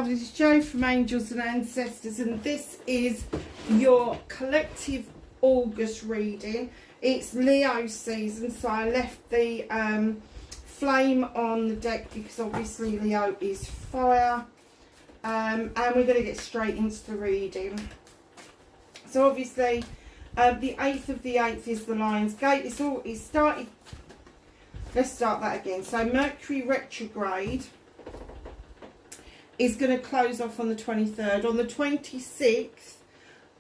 this is Jo from Angels and Ancestors, and this is your collective August reading. It's Leo season, so I left the flame on the deck because obviously Leo is fire, and we're going to get straight into the reading. So obviously the 8th of the 8th is the Lion's Gate. It's started. Let's start that again. So Mercury retrograde is going to close off on the 23rd. On the 26th,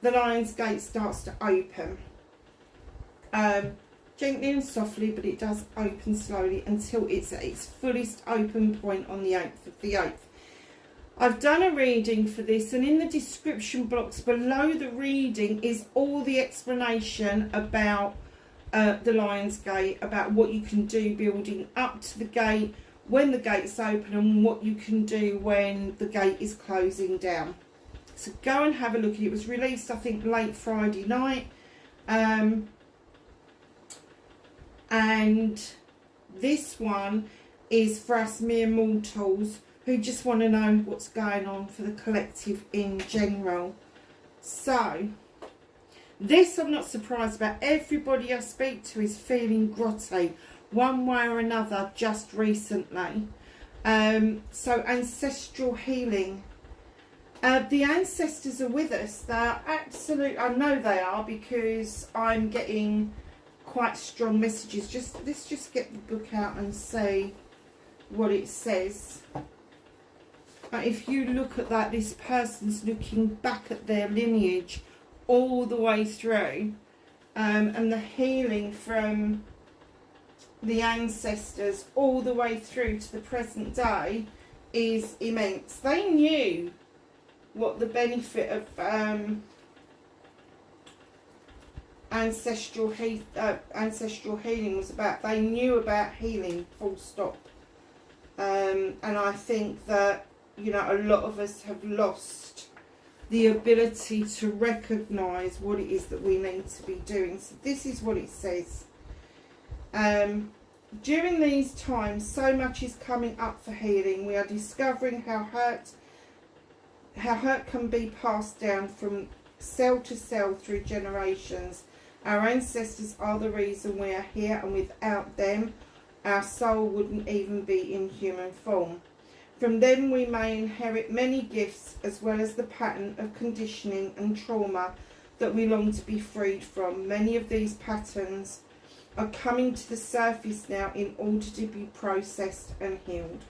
the Lion's Gate starts to open. Gently and softly, but it does open slowly until it's at its fullest open point on the 8th of the 8th. I've done a reading for this, and in the description box below the reading is all the explanation about the Lion's Gate, about what you can do building up to the gate, when the gate's open, and what you can do when the gate is closing down. So go and have a look at it. It was released, I think, late Friday night. And this one is for us mere mortals who just want to know what's going on for the collective in general. So this I'm not surprised about. Everybody I speak to is feeling grotty one way or another just recently. So ancestral healing. The ancestors are with us. They're absolute. I know they are because I'm getting quite strong messages. Let's just get the book out and see what it says. If you look at that, this person's looking back at their lineage all the way through, and the healing from the ancestors all the way through to the present day is immense. They knew what the benefit of ancestral healing was about. They knew about healing, full stop. And I think that, you know, a lot of us have lost the ability to recognise what it is that we need to be doing. So this is what it says. During these times, so much is coming up for healing. We are discovering how hurt can be passed down from cell to cell through generations. Our ancestors are the reason we are here, and without them, our soul wouldn't even be in human form. From them we may inherit many gifts, as well as the pattern of conditioning and trauma that we long to be freed from. Many of these patterns are coming to the surface now in order to be processed and healed.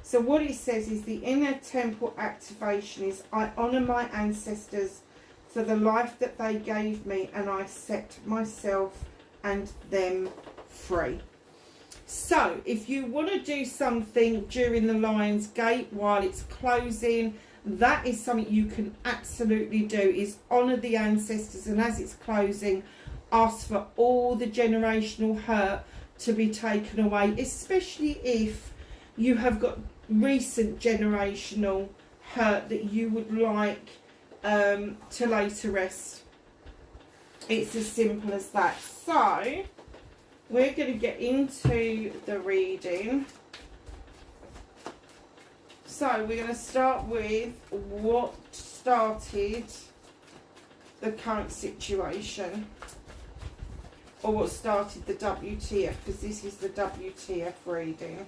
So what it says is the inner temple activation is, I honour my ancestors for the life that they gave me, and I set myself and them free. So if you want to do something during the Lion's Gate while it's closing, that is something you can absolutely do, is honour the ancestors, and as it's closing, ask for all the generational hurt to be taken away, especially if you have got recent generational hurt that you would like to lay to rest. It's as simple as that. So we're going to get into the reading. So we're going to start with what started the current situation, or what started the WTF, because this is the WTF reading.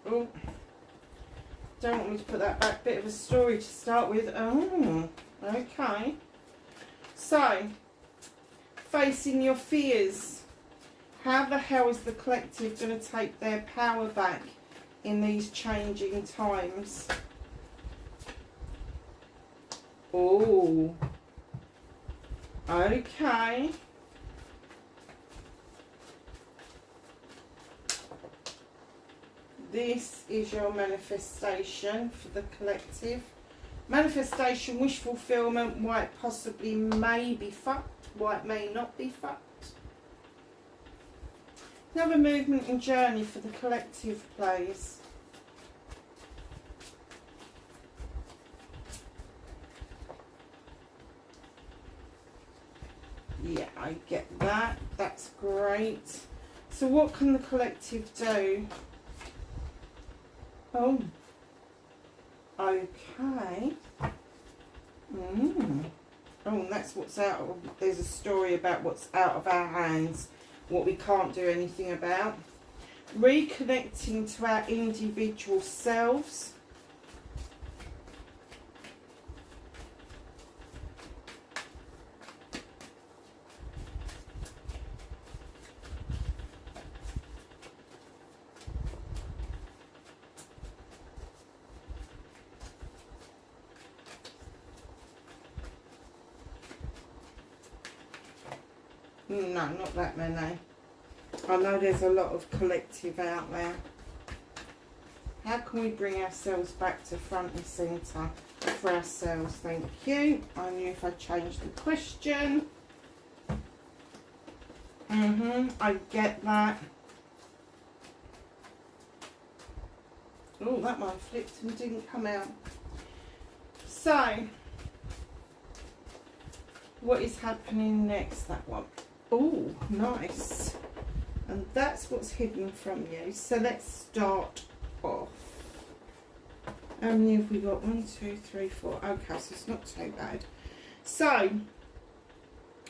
Oh, don't want me to put that back. Bit of a story to start with. Oh, okay. So, facing your fears. How the hell is the collective going to take their power back in these changing times? Oh, okay. This is your manifestation for the collective. Manifestation, wish fulfillment, why it possibly may be fucked, why it may not be fucked. Another movement and journey for the collective, please. Yeah, I get that. That's great. So what can the collective do? Oh, okay. Oh, and that's what's out of, there's a story about what's out of our hands, what we can't do anything about. Reconnecting to our individual selves. No, not that many. I know there's a lot of collective out there. How can we bring ourselves back to front and centre for ourselves? Thank you. I knew if I changed the question. I get that. Oh, that one flipped and didn't come out. So, what is happening next? That one. Oh, nice. And that's what's hidden from you. So let's start off. How many have we got? 1, 2, 3, 4. Okay, so it's not too bad. So,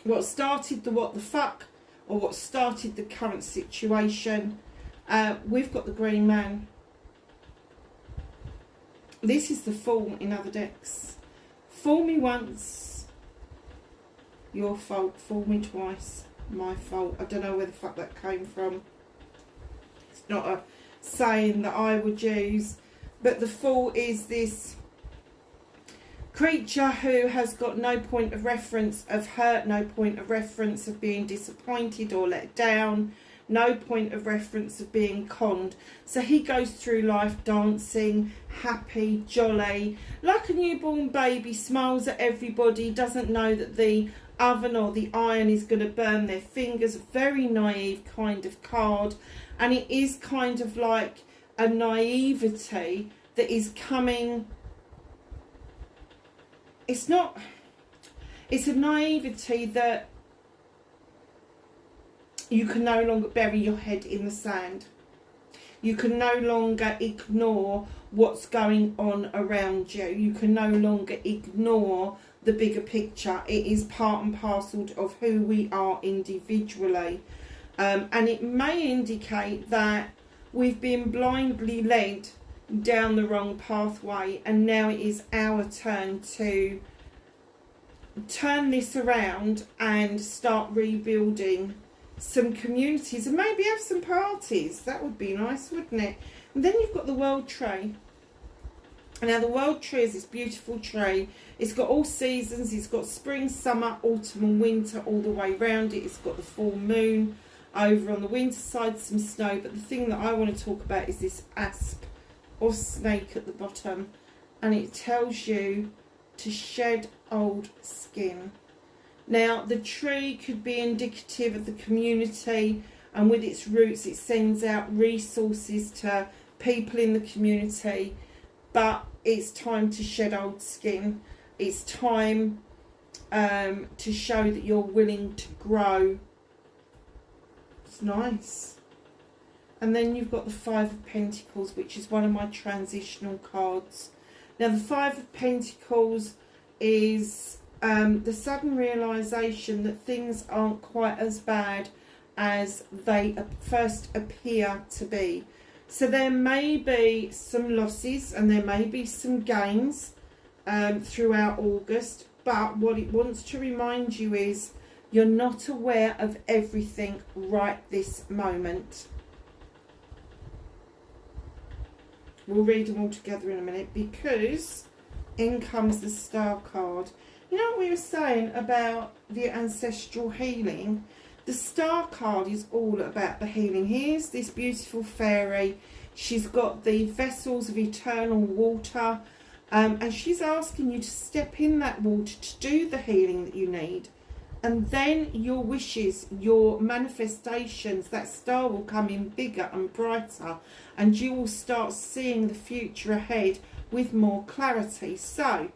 what started the what the fuck, or what started the current situation? We've got the Green Man. This is the Fool in other decks. Fool me once, your fault. Fool me twice, my fault. I don't know where the fuck that came from. It's not a saying that I would use. But the Fool is this creature who has got no point of reference of hurt, no point of reference of being disappointed or let down, no point of reference of being conned. So he goes through life dancing, happy, jolly, like a newborn baby, smiles at everybody, doesn't know that the oven or the iron is going to burn their fingers. Very naive kind of card. And it is kind of like a naivety that is coming. It's not, it's a naivety that you can no longer bury your head in the sand. You can no longer ignore what's going on around you. You can no longer ignore the bigger picture. It is part and parcel of who we are individually. And it may indicate that we've been blindly led down the wrong pathway, and now it is our turn to turn this around and start rebuilding some communities, and maybe have some parties. That would be nice, wouldn't it? And then you've got the World Tree. Now the World Tree is this beautiful tree. It's got all seasons. It's got spring, summer, autumn and winter all the way round it. It's got the full moon over on the winter side, some snow. But the thing that I want to talk about is this asp or snake at the bottom, and it tells you to shed old skin. Now the tree could be indicative of the community, and with its roots it sends out resources to people in the community, but it's time to shed old skin. It's time to show that you're willing to grow. It's nice. And then you've got the Five of Pentacles, which is one of my transitional cards. Now the Five of Pentacles is the sudden realisation that things aren't quite as bad as they first appear to be. So there may be some losses and there may be some gains throughout August, but what it wants to remind you is you're not aware of everything right this moment. We'll read them all together in a minute, because in comes the Star card. You know what we were saying about the ancestral healing? The Star card is all about the healing. Here's this beautiful fairy. She's got the vessels of eternal water, and she's asking you to step in that water to do the healing that you need. And then your wishes, your manifestations, that star will come in bigger and brighter, and you will start seeing the future ahead with more clarity. So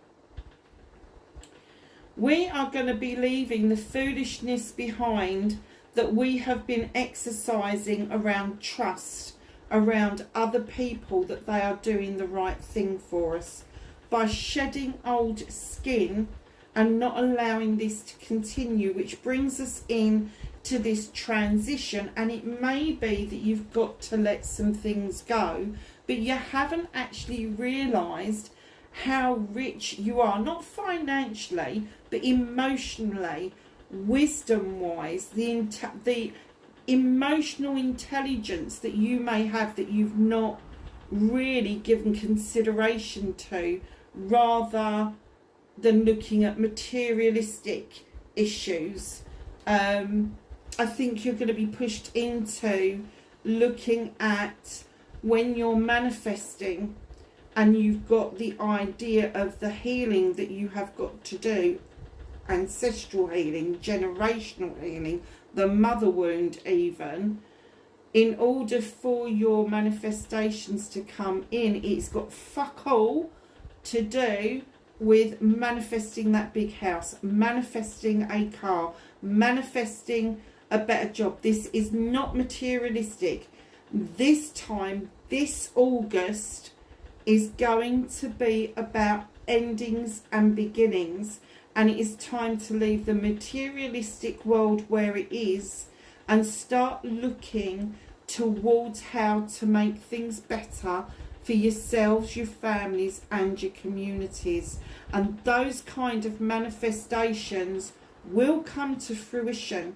we are going to be leaving the foolishness behind, that we have been exercising around trust, around other people, that they are doing the right thing for us. By shedding old skin and not allowing this to continue, which brings us in to this transition. And it may be that you've got to let some things go, but you haven't actually realised how rich you are, not financially, but emotionally, wisdom-wise, the emotional intelligence that you may have that you've not really given consideration to, rather than looking at materialistic issues. I think you're going to be pushed into looking at when you're manifesting and you've got the idea of the healing that you have got to do, ancestral healing, generational healing, the mother wound even. In order for your manifestations to come in, it's got fuck all to do with manifesting that big house, manifesting a car, manifesting a better job. This is not materialistic. This time, this August, is going to be about endings and beginnings, and it is time to leave the materialistic world where it is and start looking towards how to make things better for yourselves, your families and your communities. And those kind of manifestations will come to fruition.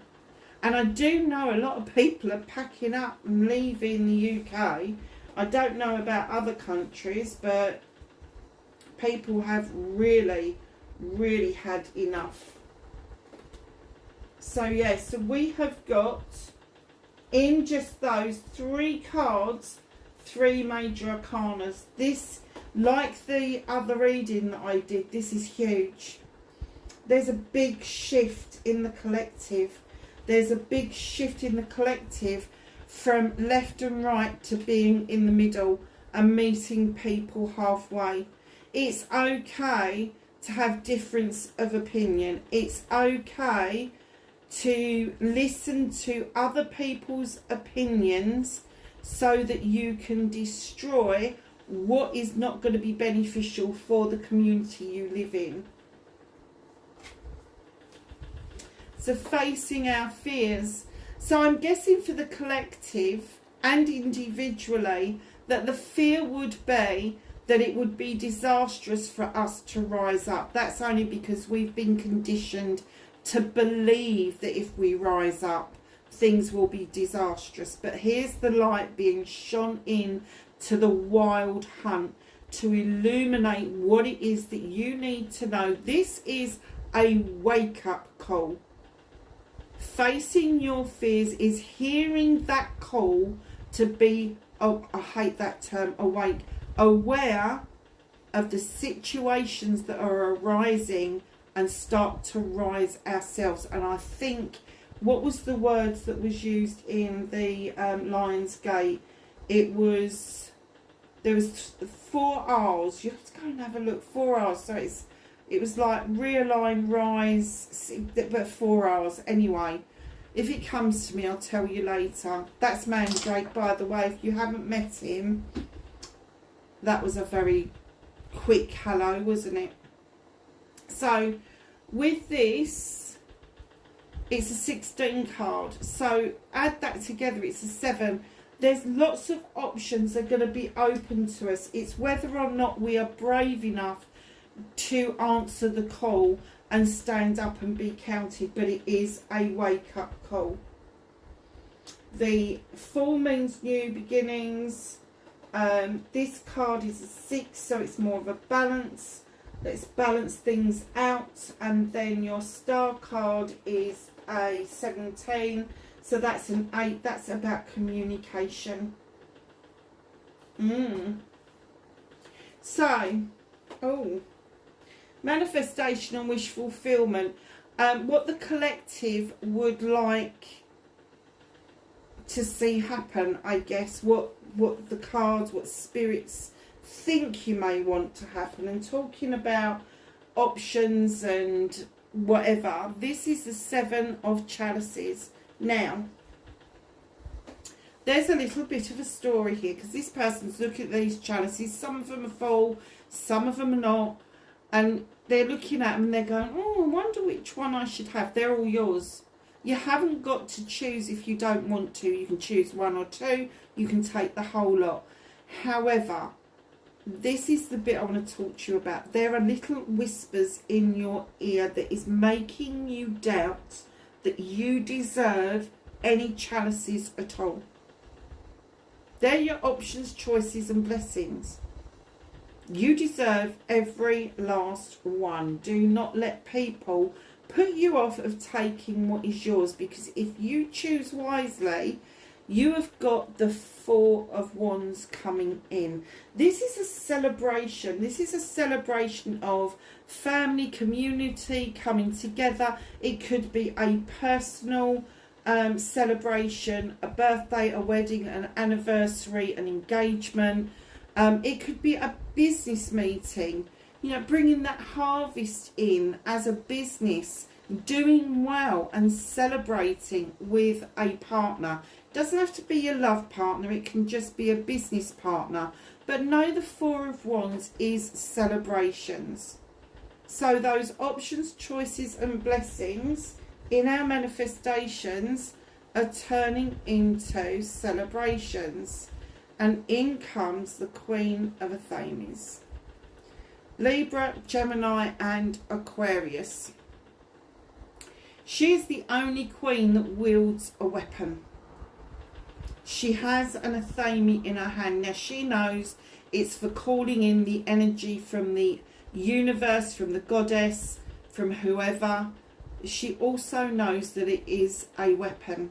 And I do know a lot of people are packing up and leaving the UK. I don't know about other countries, but people have really had enough. So yeah, so we have got in just those 3 cards 3 major arcanas. This, like the other reading that I did, this is huge. There's a big shift in the collective. There's a big shift in the collective from left and right to being in the middle and meeting people halfway. It's okay to have difference of opinion. It's okay to listen to other people's opinions so that you can destroy what is not going to be beneficial for the community you live in. So facing our fears. So I'm guessing for the collective and individually that the fear would be that it would be disastrous for us to rise up. That's only because we've been conditioned to believe that if we rise up, things will be disastrous. But here's the light being shone in to the wild hunt to illuminate what it is that you need to know. This is a wake-up call. Facing your fears is hearing that call to be, oh, I hate that term, awake, aware of the situations that are arising and start to rise ourselves. And I think, what was the words that was used in the Lion's Gate? It was, there was 4 R's. You have to go and have a look. 4 R's. So it was like realign, rise, but 4 R's. Anyway, if it comes to me, I'll tell you later. That's Mandrake, by the way. If you haven't met him, that was a very quick hello, wasn't it? So with this, it's a 16 card. So add that together, it's a 7. There's lots of options that are going to be open to us. It's whether or not we are brave enough to answer the call and stand up and be counted. But it is a wake-up call. The 4 means new beginnings. This card is a 6, so it's more of a balance. Let's balance things out. And then your star card is a 17, so that's an 8. That's about communication. So, manifestation and wish fulfillment. What the collective would like to see happen, I guess, what the cards, what spirits think you may want to happen. And talking about options and whatever, this is the 7 of chalices. Now, there's a little bit of a story here, because this person's looking at these chalices. Some of them are full, some of them are not. And they're looking at them and they're going, oh, I wonder which one I should have. They're all yours. You haven't got to choose if you don't want to. You can choose one or two. You can take the whole lot. However, this is the bit I want to talk to you about. There are little whispers in your ear that is making you doubt that you deserve any chalices at all. They're your options, choices and blessings. You deserve every last one. Do not let people put you off of taking what is yours, because if you choose wisely, you have got the Four of Wands coming in. This is a celebration. This is a celebration of family, community coming together. It could be a personal celebration, a birthday, a wedding, an anniversary, an engagement. It could be a business meeting, you know, bringing that harvest in as a business, doing well and celebrating with a partner. It doesn't have to be your love partner, it can just be a business partner. But know the Four of Wands is celebrations. So those options, choices and blessings in our manifestations are turning into celebrations. And in comes the Queen of Athames. Libra, Gemini and Aquarius. She is the only queen that wields a weapon. She has an Athame in her hand. Now she knows it's for calling in the energy from the universe, from the goddess, from whoever. She also knows that it is a weapon.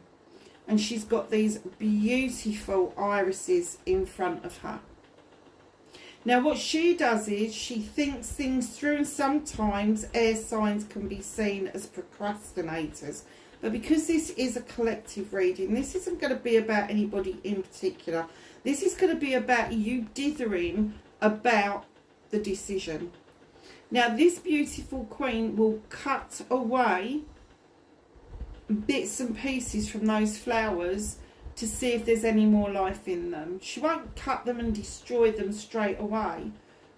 And she's got these beautiful irises in front of her. Now what she does is she thinks things through, and sometimes air signs can be seen as procrastinators. But because this is a collective reading, this isn't going to be about anybody in particular. This is going to be about you dithering about the decision. Now this beautiful queen will cut away bits and pieces from those flowers to see if there's any more life in them. She won't cut them and destroy them straight away,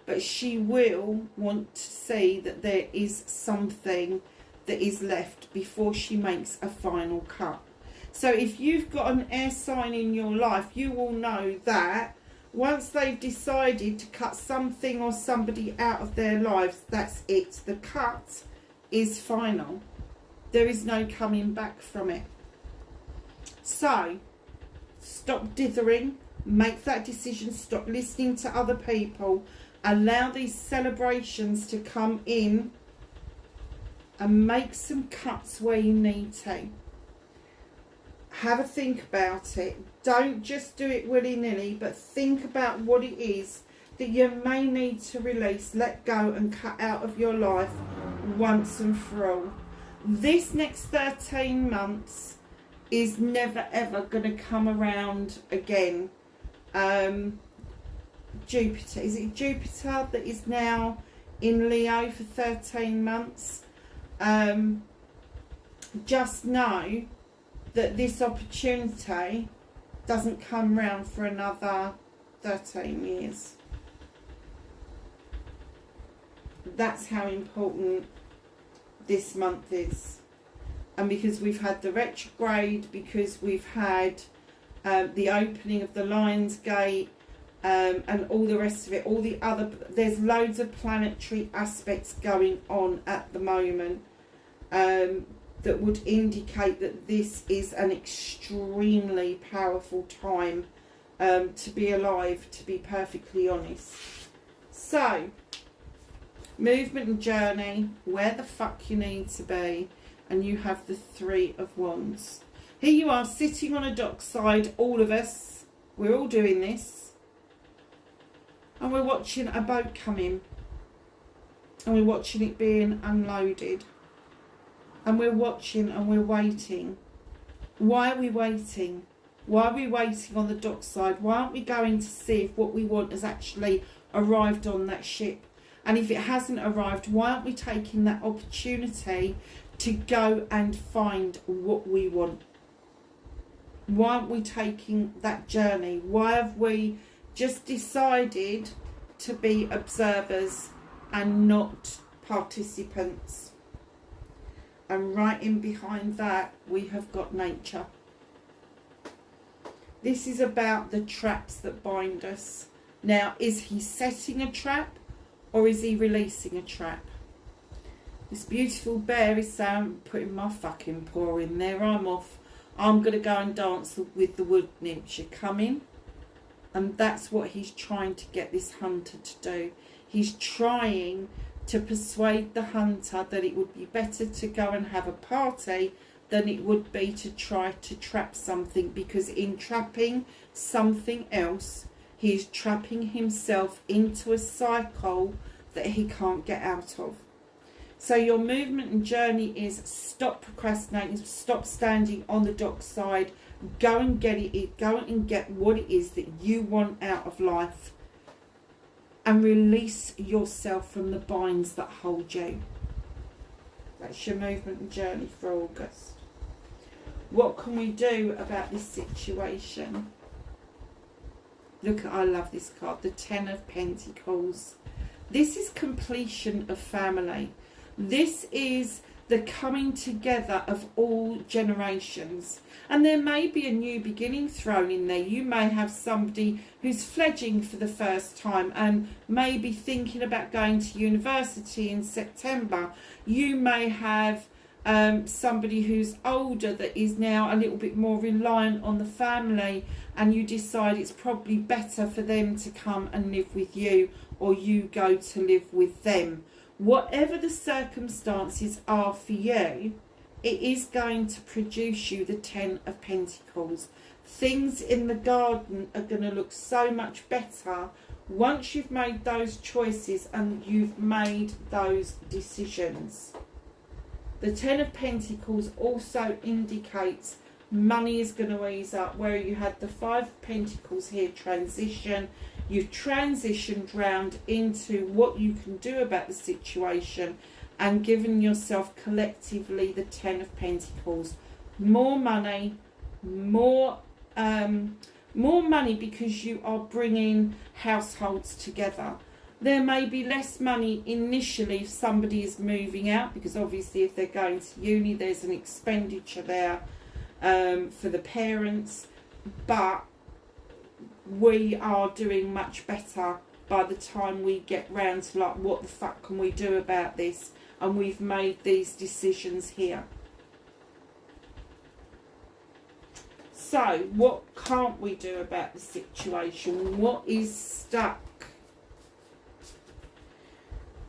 but she will want to see that there is something that is left before she makes a final cut. So if you've got an air sign in your life, you will know that once they've decided to cut something or somebody out of their lives, that's it. The cut is final. There is no coming back from it. So, stop dithering, make that decision, stop listening to other people, allow these celebrations to come in and make some cuts where you need to. Have a think about it. Don't just do it willy-nilly, but think about what it is that you may need to release, let go and cut out of your life once and for all. This next 13 months is never ever going to come around again. Jupiter, is it Jupiter that is now in Leo for 13 months? Just know that this opportunity doesn't come round for another 13 years. That's how important this month is. And because we've had the retrograde, because we've had the opening of the Lion's Gate, and all the rest of it, all the other, there's loads of planetary aspects going on at the moment that would indicate that this is an extremely powerful time to be alive, to be perfectly honest. So, movement and journey, where the fuck you need to be, and you have the Three of Wands. Here you are sitting on a dockside, all of us, we're all doing this, and we're watching a boat come in, and we're watching it being unloaded, and we're watching and we're waiting. Why are we waiting? Why are we waiting on the dockside? Why aren't we going to see if what we want has actually arrived on that ship? And if it hasn't arrived, why aren't we taking that opportunity to go and find what we want? Why aren't we taking that journey? Why have we just decided to be observers and not participants? And right in behind that, we have got nature. This is about the traps that bind us. Now, is he setting a trap or is he releasing a trap? This beautiful bear is saying, I'm putting my fucking paw in there, I'm off. I'm going to go and dance with the wood nymphs. You're coming? And that's what he's trying to get this hunter to do. He's trying to persuade the hunter that it would be better to go and have a party than it would be to try to trap something, because in trapping something else, he's trapping himself into a cycle that he can't get out of. So your movement and journey is stop procrastinating, stop standing on the dockside, go and get it, go and get what it is that you want out of life, and release yourself from the binds that hold you. That's your movement and journey for August. What can we do about this situation? Look, I love this card, the Ten of Pentacles. This is completion of family. This is the coming together of all generations. And there may be a new beginning thrown in there. You may have somebody who's fledging for the first time and may be thinking about going to university in September. You may have somebody who's older that is now a little bit more reliant on the family, and you decide it's probably better for them to come and live with you, or you go to live with them. Whatever the circumstances are for you, it is going to produce you the Ten of Pentacles. Things in the garden are going to look so much better once you've made those choices and you've made those decisions. The Ten of Pentacles also indicates money is going to ease up, where you had the Five of Pentacles here, transition. You've transitioned round into what you can do about the situation and given yourself collectively the Ten of Pentacles. More money, more money because you are bringing households together. There may be less money initially if somebody is moving out, because obviously if they're going to uni, there's an expenditure there for the parents. But we are doing much better by the time we get round to, like, what the fuck can we do about this? And we've made these decisions here. So, what can't we do about the situation? What is stuck?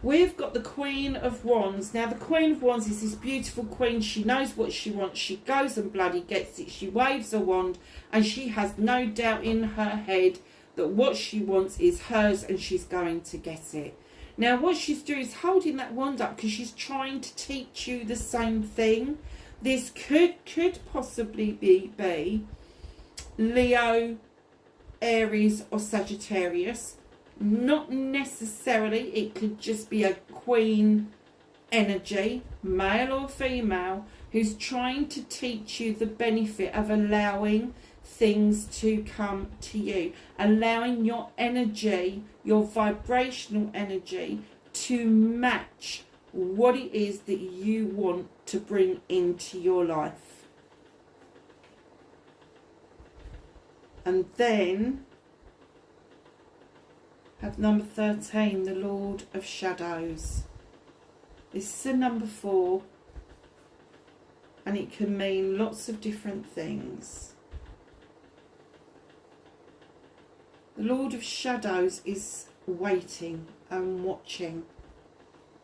We've got the Queen of Wands. Now, the Queen of Wands is this beautiful queen. She knows what she wants. She goes and bloody gets it. She waves a wand and she has no doubt in her head that what she wants is hers and she's going to get it. Now, what she's doing is holding that wand up because she's trying to teach you the same thing. This could possibly be Leo, Aries or Sagittarius. Not necessarily, it could just be a queen energy, male or female, who's trying to teach you the benefit of allowing things to come to you, allowing your energy, your vibrational energy, to match what it is that you want to bring into your life. And then have number 13, the Lord of Shadows. This is a number 4 and it can mean lots of different things. The Lord of Shadows is waiting and watching,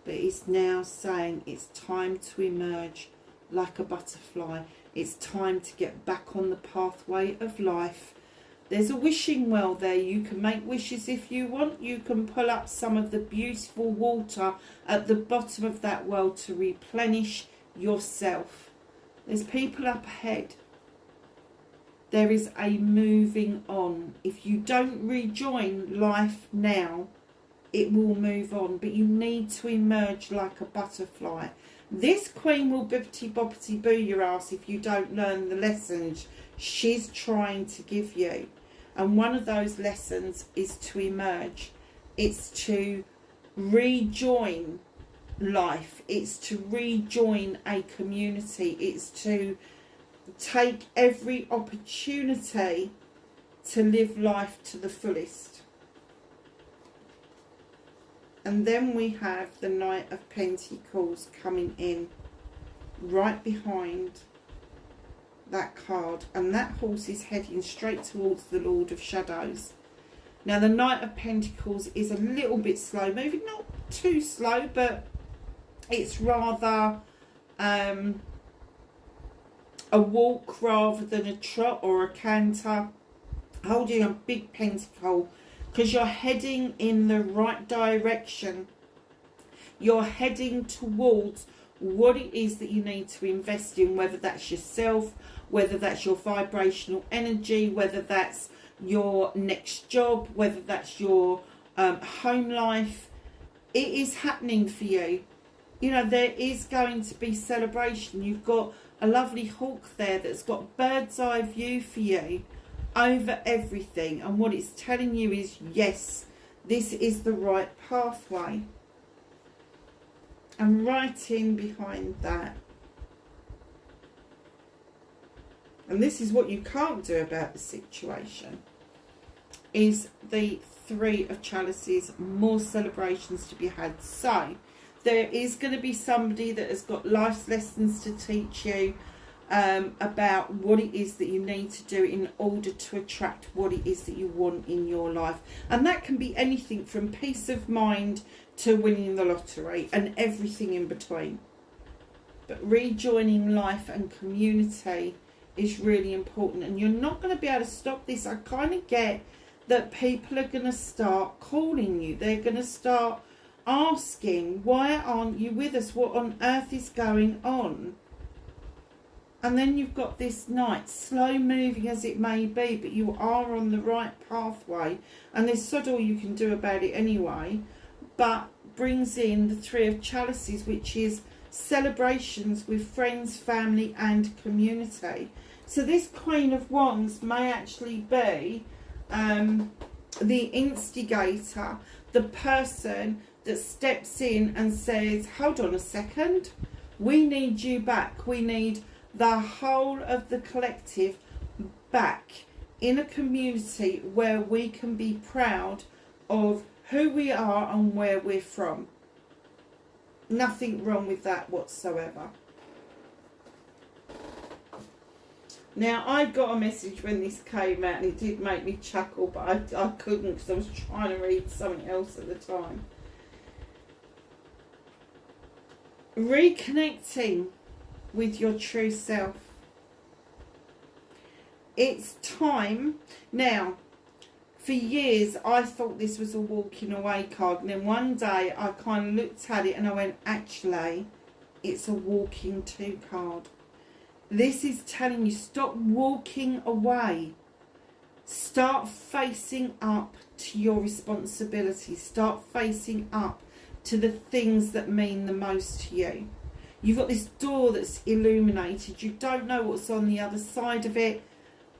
but is now saying it's time to emerge like a butterfly. It's time to get back on the pathway of life. There's a wishing well there. You can make wishes if you want. You can pull up some of the beautiful water at the bottom of that well to replenish yourself. There's people up ahead. There is a moving on. If you don't rejoin life now, it will move on. But you need to emerge like a butterfly. This queen will bippity boppity boo your ass if you don't learn the lessons she's trying to give you. And one of those lessons is to emerge. It's to rejoin life. It's to rejoin a community. It's to take every opportunity to live life to the fullest. And then we have the Knight of Pentacles coming in right behind that card, and that horse is heading straight towards the Lord of Shadows. Now the Knight of Pentacles is a little bit slow moving, not too slow, but it's rather a walk rather than a trot or a canter, holding a big pentacle, because you're heading in the right direction. You're heading towards what it is that you need to invest in, whether that's yourself, whether that's your vibrational energy, whether that's your next job, whether that's your home life. It is happening for you. You know, there is going to be celebration. You've got a lovely hawk there that's got bird's eye view for you over everything, and what it's telling you is, yes, this is the right pathway. And right in behind that, and this is what you can't do about the situation, is the Three of Chalices. More celebrations to be had. So there is going to be somebody that has got life lessons to teach you about what it is that you need to do in order to attract what it is that you want in your life. And that can be anything from peace of mind to winning the lottery and everything in between. But rejoining life and community is really important, and you're not going to be able to stop this. I kind of get that people are going to start calling you. They're going to start asking, why aren't you with us? What on earth is going on? And then you've got this Knight, slow moving as it may be, but you are on the right pathway, and there's sod all you can do about it anyway. But brings in the Three of Chalices, which is celebrations with friends, family and community. So this Queen of Wands may actually be the instigator, the person that steps in and says, hold on a second, we need you back. We need the whole of the collective back in a community where we can be proud of who we are and where we're from. Nothing wrong with that whatsoever. Now, I got a message when this came out, and it did make me chuckle, but I couldn't because I was trying to read something else at the time. Reconnecting with your true self. It's time. Now, for years, I thought this was a walking away card. And then one day, I kind of looked at it and I went, actually, it's a walking to card. This is telling you, stop walking away. Start facing up to your responsibilities. Start facing up to the things that mean the most to you. You've got this door that's illuminated. You don't know what's on the other side of it.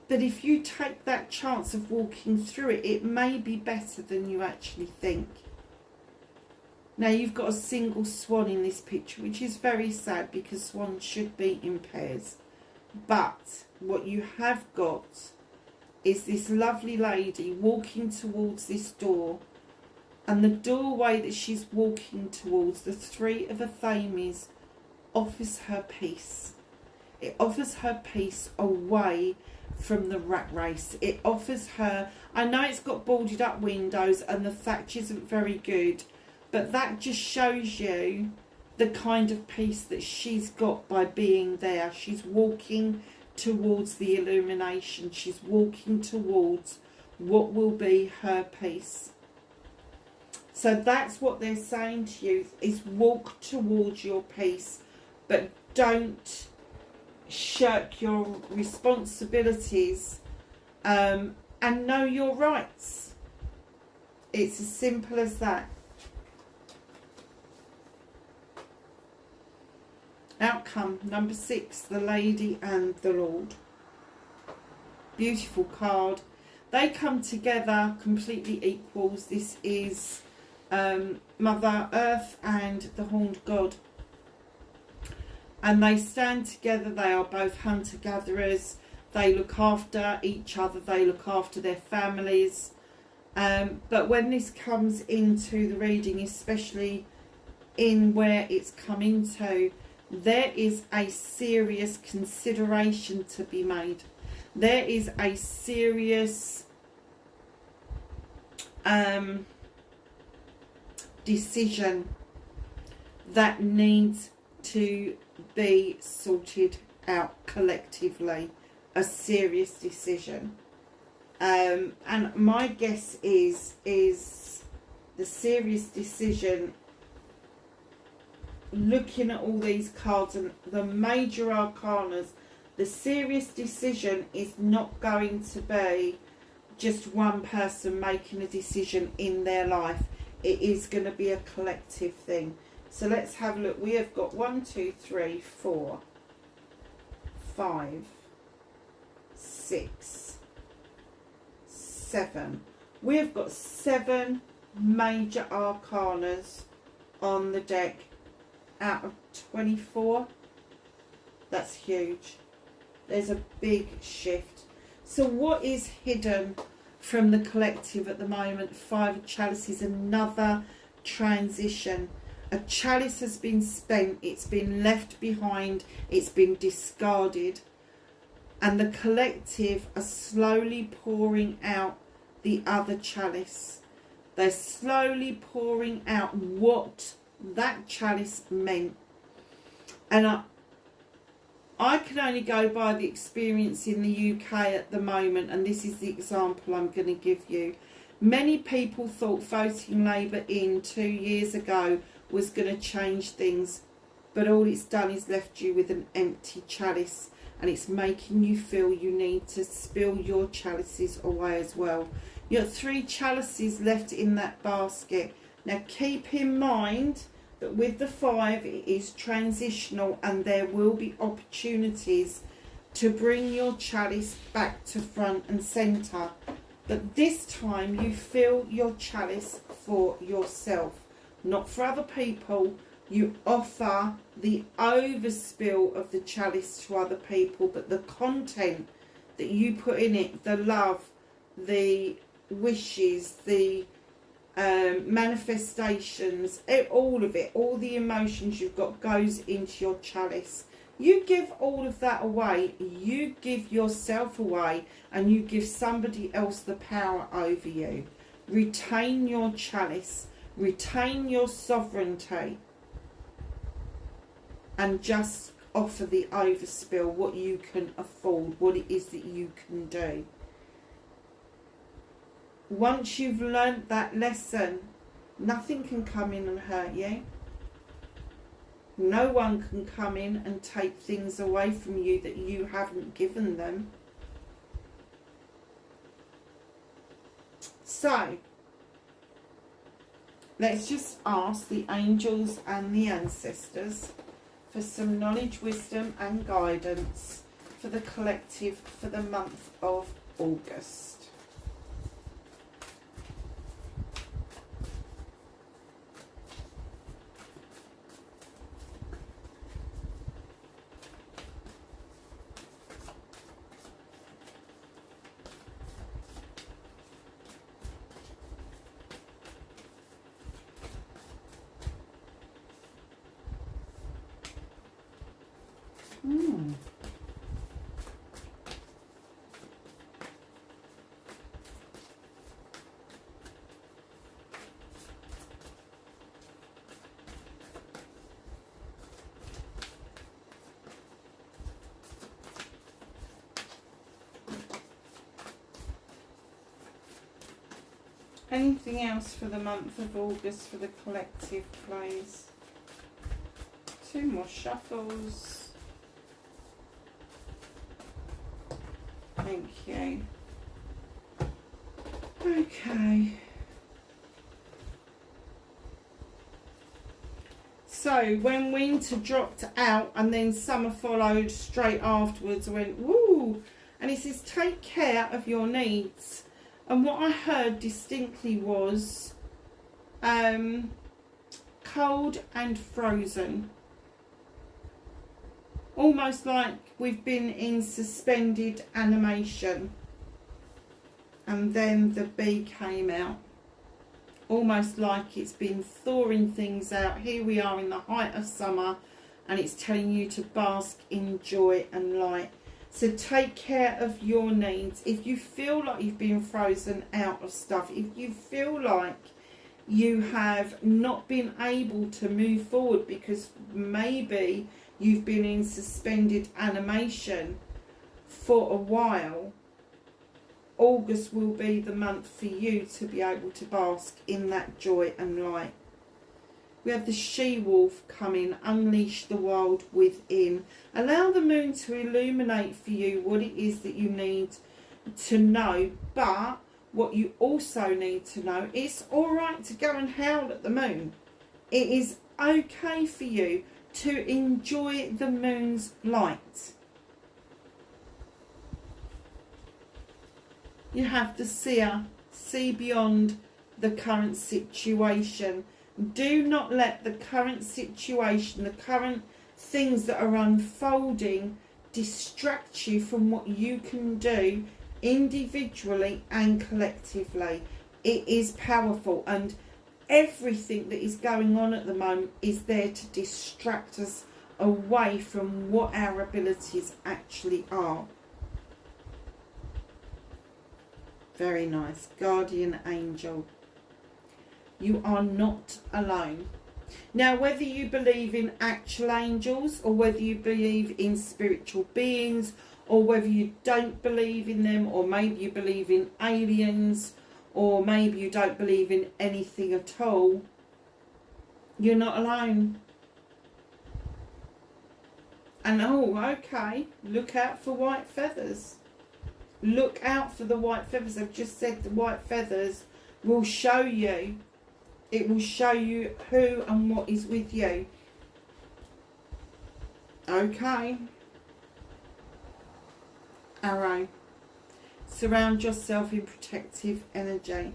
But if you take that chance of walking through it, it may be better than you actually think. Now, you've got a single swan in this picture, which is very sad because swans should be in pairs. But what you have got is this lovely lady walking towards this door. And the doorway that she's walking towards, the Three of Athames, offers her peace. It offers her peace away from the rat race. It offers her, I know it's got boarded up windows and the thatch isn't very good, but that just shows you the kind of peace that she's got by being there. She's walking towards the illumination. She's walking towards what will be her peace. So that's what they're saying to you, is walk towards your peace, but don't shirk your responsibilities, and know your rights. It's as simple as that. Outcome number 6, the Lady and the Lord. beautiful card. They come together completely equals. This is Mother Earth and the Horned God. And they stand together. They are both hunter-gatherers. They look after each other. They look after their families. But when this comes into the reading, especially in where it's come into, there is a serious consideration to be made. There is a serious decision that needs to be sorted out collectively. A serious decision. And my guess is the serious decision, looking at all these cards and the major arcanas, the serious decision is not going to be just one person making a decision in their life. It is going to be a collective thing. So let's have a look. We have got 1, 2, 3, 4, 5, 6, 7. We have got 7 major arcanas on the deck out of 24. That's huge. There's a big shift. So what is hidden from the collective at the moment? 5 of Chalices, another transition. A chalice has been spent, it's been left behind, it's been discarded. And the collective are slowly pouring out the other chalice. They're slowly pouring out what that chalice meant. And I can only go by the experience in the UK at the moment, and this is the example I'm going to give you. Many people thought voting Labour in 2 years ago was going to change things, but all it's done is left you with an empty chalice, and it's making you feel you need to spill your chalices away as well. You have 3 chalices left in that basket. Now keep in mind that with the 5 it is transitional, and there will be opportunities to bring your chalice back to front and centre. But this time you fill your chalice for yourself, not for other people. You offer the overspill of the chalice to other people, but the content that you put in it, the love, the wishes, the manifestations, all of it, all the emotions you've got goes into your chalice. You give all of that away, you give yourself away, and you give somebody else the power over you. Retain your chalice, retain your sovereignty, and just offer the overspill, what you can afford, what it is that you can do. Once you've learnt that lesson, nothing can come in and hurt you. No one can come in and take things away from you that you haven't given them. So, let's just ask the angels and the ancestors for some knowledge, wisdom and guidance for the collective for the month of August. Anything else for the month of August for the collective, please? 2 more shuffles. Thank you. Okay. So when winter dropped out and then summer followed straight afterwards, I went, woo! And it says, take care of your needs. And what I heard distinctly was cold and frozen. Almost like we've been in suspended animation. And then the bee came out. Almost like it's been thawing things out. Here we are in the height of summer, and it's telling you to bask in joy and light. So take care of your needs. If you feel like you've been frozen out of stuff, if you feel like you have not been able to move forward because maybe you've been in suspended animation for a while, August will be the month for you to be able to bask in that joy and light. We have the she-wolf coming, unleash the world within. Allow the moon to illuminate for you what it is that you need to know. But what you also need to know, it's all right to go and howl at the moon. It is okay for you to enjoy the moon's light. You have the seer, see beyond the current situation. Do not let the current situation, the current things that are unfolding distract you from what you can do individually and collectively. It is powerful, and everything that is going on at the moment is there to distract us away from what our abilities actually are. Very nice. Guardian angel. You are not alone. Now, whether you believe in actual angels, or whether you believe in spiritual beings, or whether you don't believe in them, or maybe you believe in aliens, or maybe you don't believe in anything at all, you're not alone. And oh, okay, look out for white feathers. Look out for the white feathers. I've just said the white feathers will show you. It will show you who and what is with you. Okay. Arrow. Surround yourself in protective energy.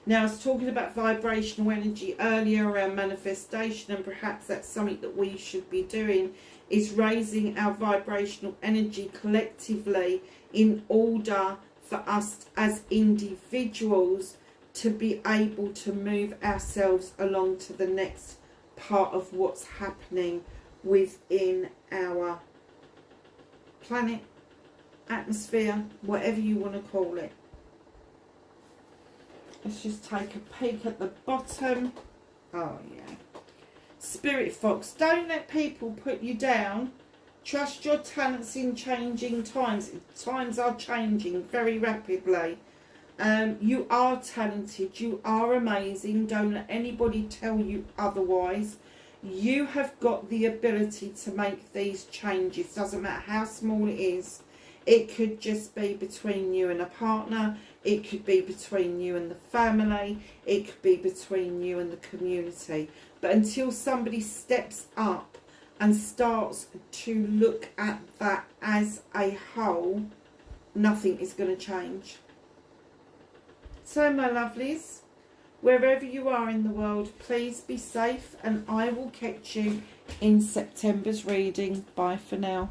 Now, I was talking about vibrational energy earlier around manifestation, and perhaps that's something that we should be doing, is raising our vibrational energy collectively in order for us as individuals to be able to move ourselves along to the next part of what's happening within our planet, atmosphere, whatever you want to call it. Let's just take a peek at the bottom. Oh yeah. Spirit Fox, don't let people put you down. Trust your talents in changing times. Times are changing very rapidly. You are talented. You are amazing. Don't let anybody tell you otherwise. You have got the ability to make these changes. Doesn't matter how small it is. It could just be between you and a partner. It could be between you and the family. It could be between you and the community. But until somebody steps up and starts to look at that as a whole, nothing is going to change. So, my lovelies, wherever you are in the world, please be safe, and I will catch you in September's reading. Bye for now.